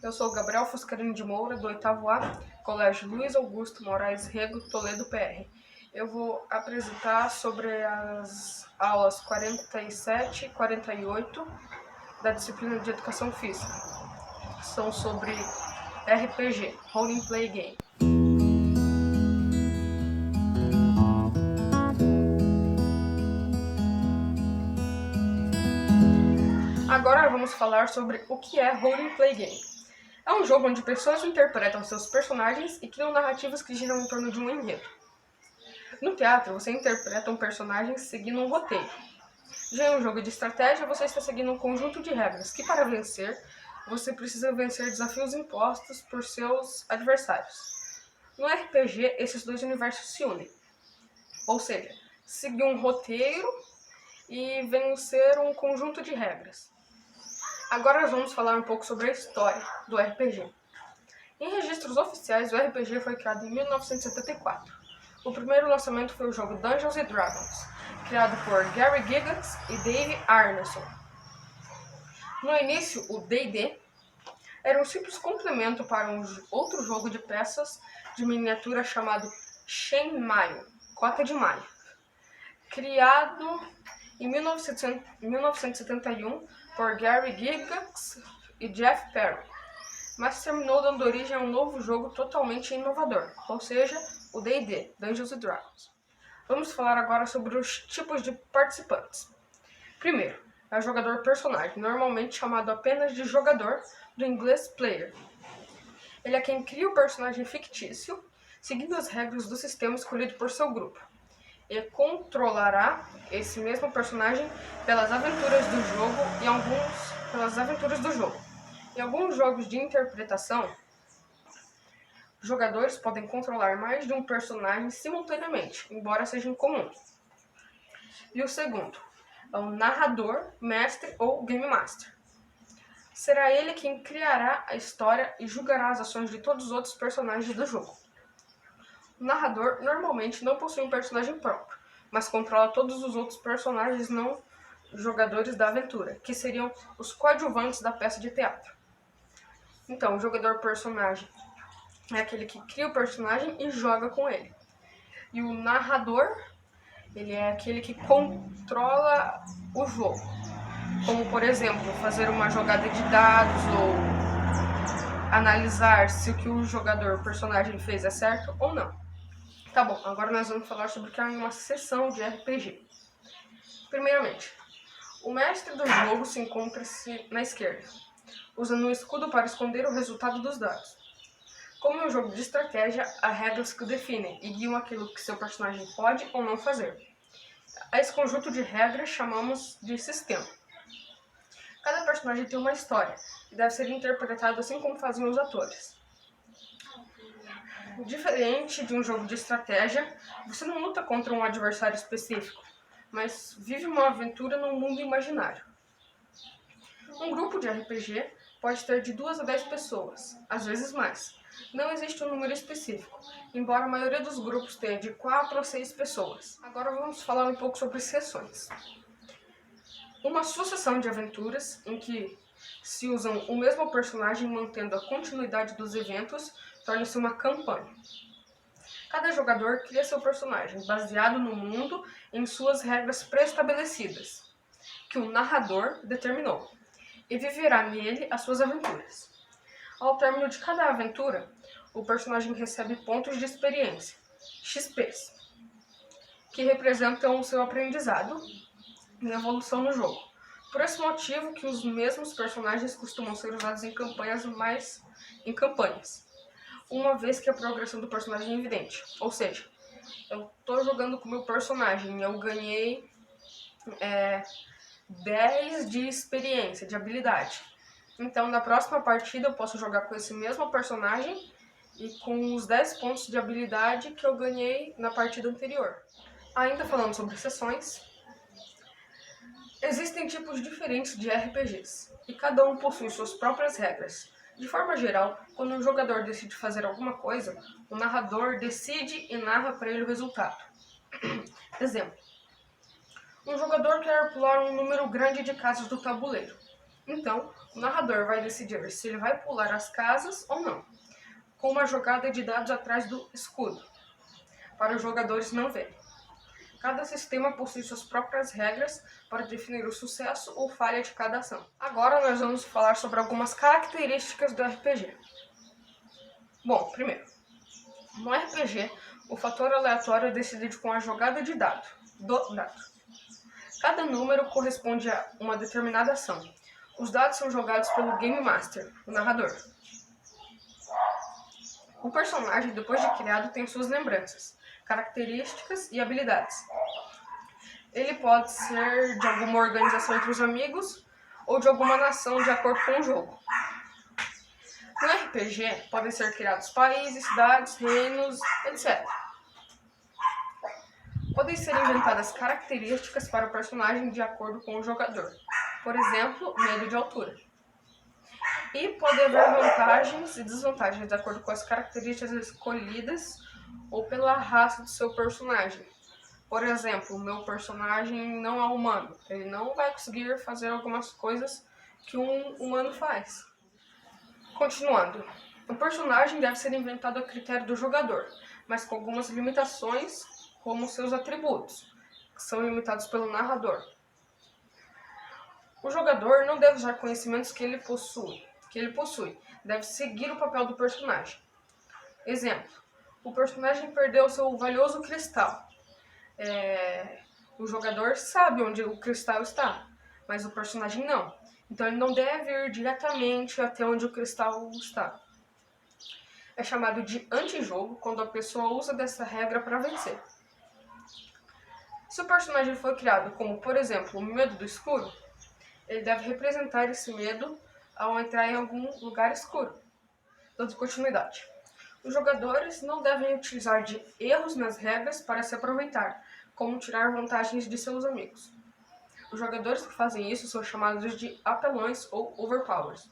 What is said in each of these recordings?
Eu sou o Gabriel Fuscarini de Moura, do 8º A, Colégio Luiz Augusto Moraes Rego, Toledo, PR. Eu vou apresentar sobre as aulas 47 e 48 da disciplina de Educação Física. São sobre RPG, Role Play Game. Agora vamos falar sobre o que é Role Play Game. É um jogo onde pessoas interpretam seus personagens e criam narrativas que giram em torno de um enredo. No teatro, você interpreta um personagem seguindo um roteiro. Já em um jogo de estratégia, você está seguindo um conjunto de regras que, para vencer, você precisa vencer desafios impostos por seus adversários. No RPG, esses dois universos se unem. Ou seja, seguir um roteiro e vencer um conjunto de regras. Agora nós vamos falar um pouco sobre a história do RPG. Em registros oficiais, o RPG foi criado em 1974. O primeiro lançamento foi o jogo Dungeons & Dragons, criado por Gary Gygax e Dave Arneson. No início, o D&D era um simples complemento para um outro jogo de peças de miniatura chamado Chainmail, Cota de Malha, criado em 1971 por Gary Gygax e Jeff Perry, mas terminou dando origem a um novo jogo totalmente inovador, ou seja, o D&D, Dungeons & Dragons. Vamos falar agora sobre os tipos de participantes. Primeiro, é o jogador-personagem, normalmente chamado apenas de jogador, do inglês player. Ele é quem cria o personagem fictício, seguindo as regras do sistema escolhido por seu grupo. Ele controlará esse mesmo personagem pelas aventuras do jogo. Em alguns jogos de interpretação, jogadores podem controlar mais de um personagem simultaneamente, embora seja incomum. E o segundo é o narrador, mestre ou game master. Será ele quem criará a história e julgará as ações de todos os outros personagens do jogo. O narrador normalmente não possui um personagem próprio, mas controla todos os outros personagens não jogadores da aventura, que seriam os coadjuvantes da peça de teatro. Então, o jogador-personagem é aquele que cria o personagem e joga com ele. E o narrador, ele é aquele que controla o jogo. Como, por exemplo, fazer uma jogada de dados ou analisar se o que o jogador-personagem fez é certo ou não. Tá bom, agora nós vamos falar sobre o que é uma sessão de RPG. Primeiramente, o mestre do jogo se encontra-se na esquerda, usando um escudo para esconder o resultado dos dados. Como em um jogo de estratégia, há regras que o definem e guiam aquilo que seu personagem pode ou não fazer. A esse conjunto de regras chamamos de sistema. Cada personagem tem uma história e deve ser interpretado assim como faziam os atores. Diferente de um jogo de estratégia, você não luta contra um adversário específico, mas vive uma aventura num mundo imaginário. Um grupo de RPG pode ter de 2 a 10 pessoas, às vezes mais. Não existe um número específico, embora a maioria dos grupos tenha de 4 a 6 pessoas. Agora vamos falar um pouco sobre sessões. Uma sucessão de aventuras em que se usam o mesmo personagem mantendo a continuidade dos eventos torna-se uma campanha. Cada jogador cria seu personagem baseado no mundo em suas regras pré-estabelecidas, que o narrador determinou, e viverá nele as suas aventuras. Ao término de cada aventura, o personagem recebe pontos de experiência, XPs, que representam o seu aprendizado e evolução no jogo. Por esse motivo que os mesmos personagens costumam ser usados em campanhas, uma vez que a progressão do personagem é evidente. Ou seja, eu estou jogando com o meu personagem, eu ganhei 10 de experiência, de habilidade. Então, na próxima partida, eu posso jogar com esse mesmo personagem e com os 10 pontos de habilidade que eu ganhei na partida anterior. Ainda falando sobre sessões, existem tipos diferentes de RPGs, e cada um possui suas próprias regras. De forma geral, quando um jogador decide fazer alguma coisa, o narrador decide e narra para ele o resultado. Exemplo: um jogador quer pular um número grande de casas do tabuleiro. Então, O narrador vai decidir se ele vai pular as casas ou não, com uma jogada de dados atrás do escudo, para os jogadores não verem. Cada sistema possui suas próprias regras para definir o sucesso ou falha de cada ação. Agora nós vamos falar sobre algumas características do RPG. Bom, primeiro, no RPG, o fator aleatório é decidido com a jogada de dado. Cada número corresponde a uma determinada ação. Os dados são jogados pelo Game Master, o narrador. O personagem, depois de criado, tem suas lembranças, características e habilidades. Ele pode ser de alguma organização entre os amigos ou de alguma nação de acordo com o jogo. No RPG, podem ser criados países, cidades, reinos, etc. Podem ser inventadas características para o personagem de acordo com o jogador. Por exemplo, medo de altura. E pode haver vantagens e desvantagens de acordo com as características escolhidas ou pela raça do seu personagem. Por exemplo, o meu personagem não é humano. Ele não vai conseguir fazer algumas coisas que um humano faz. Continuando, o personagem deve ser inventado a critério do jogador, mas com algumas limitações, como seus atributos, que são limitados pelo narrador. O jogador não deve usar conhecimentos que ele possui, deve seguir o papel do personagem. Exemplo, o personagem perdeu seu valioso cristal. O jogador sabe onde o cristal está, mas o personagem não. Então ele não deve ir diretamente até onde o cristal está. É chamado de antijogo quando a pessoa usa dessa regra para vencer. Se o personagem foi criado como, por exemplo, o medo do escuro, ele deve representar esse medo ao entrar em algum lugar escuro. Dando continuidade. Os jogadores não devem utilizar de erros nas regras para se aproveitar, como tirar vantagens de seus amigos. Os jogadores que fazem isso são chamados de apelões ou overpowers.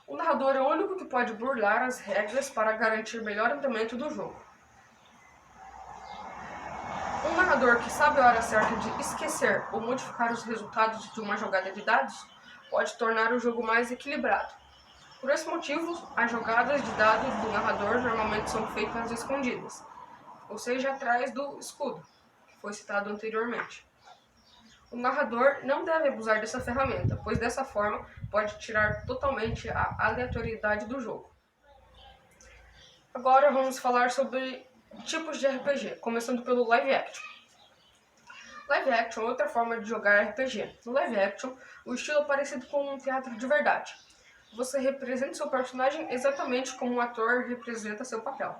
O narrador é o único que pode burlar as regras para garantir melhor andamento do jogo. Um narrador que sabe a hora certa de esquecer ou modificar os resultados de uma jogada de dados pode tornar o jogo mais equilibrado. Por esse motivo, as jogadas de dados do narrador normalmente são feitas escondidas, ou seja, atrás do escudo, que foi citado anteriormente. O narrador não deve abusar dessa ferramenta, pois dessa forma pode tirar totalmente a aleatoriedade do jogo. Agora vamos falar sobre tipos de RPG, começando pelo live action. Live action é outra forma de jogar RPG. No live action, o estilo é parecido com um teatro de verdade. Você representa seu personagem exatamente como um ator representa seu papel.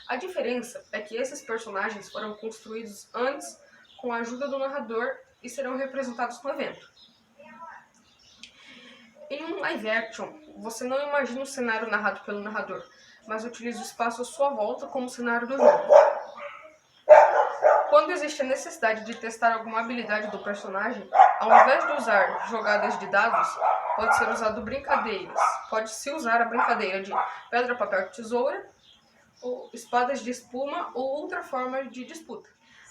A diferença é que esses personagens foram construídos antes com a ajuda do narrador e serão representados no evento. Em um live action, você não imagina o cenário narrado pelo narrador, mas utiliza o espaço à sua volta como cenário do jogo. Quando existe a necessidade de testar alguma habilidade do personagem, ao invés de usar jogadas de dados, pode-se usar a brincadeira de pedra, papel, tesoura, ou espadas de espuma ou outra forma de disputa.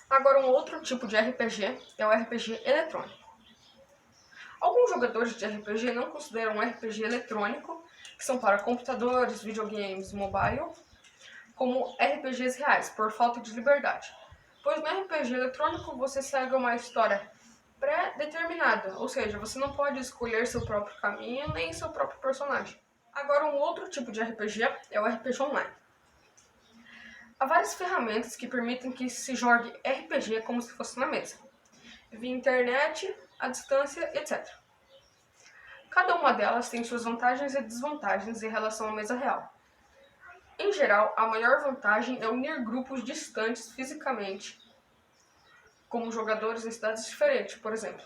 Agora, um outro tipo de RPG é o RPG eletrônico. Alguns jogadores de RPG não consideram um RPG eletrônico, que são para computadores, videogames, mobile, como RPGs reais, por falta de liberdade. Pois no RPG eletrônico você segue uma história pré-determinada, ou seja, você não pode escolher seu próprio caminho nem seu próprio personagem. Agora, um outro tipo de RPG é o RPG online. Há várias ferramentas que permitem que se jogue RPG como se fosse na mesa, via internet, à distância, etc. Cada uma delas tem suas vantagens e desvantagens em relação à mesa real. Em geral, a maior vantagem é unir grupos distantes fisicamente, como jogadores em cidades diferentes, por exemplo,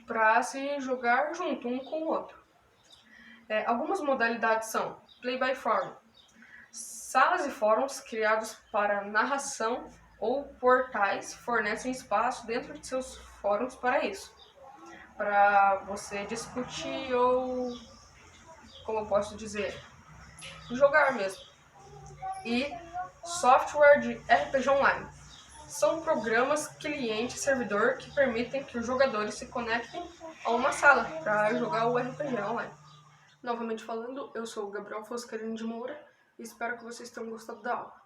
para se jogar junto um com o outro. Algumas modalidades são Play by Forum, salas e fóruns criados para narração ou portais fornecem espaço dentro de seus fóruns para isso, para você discutir ou, como eu posso dizer, jogar mesmo. E software de RPG online. são programas cliente-servidor que permitem que os jogadores se conectem a uma sala para jogar o RPG online. Novamente falando, eu sou o Gabriel Foscarino de Moura e espero que vocês tenham gostado da aula.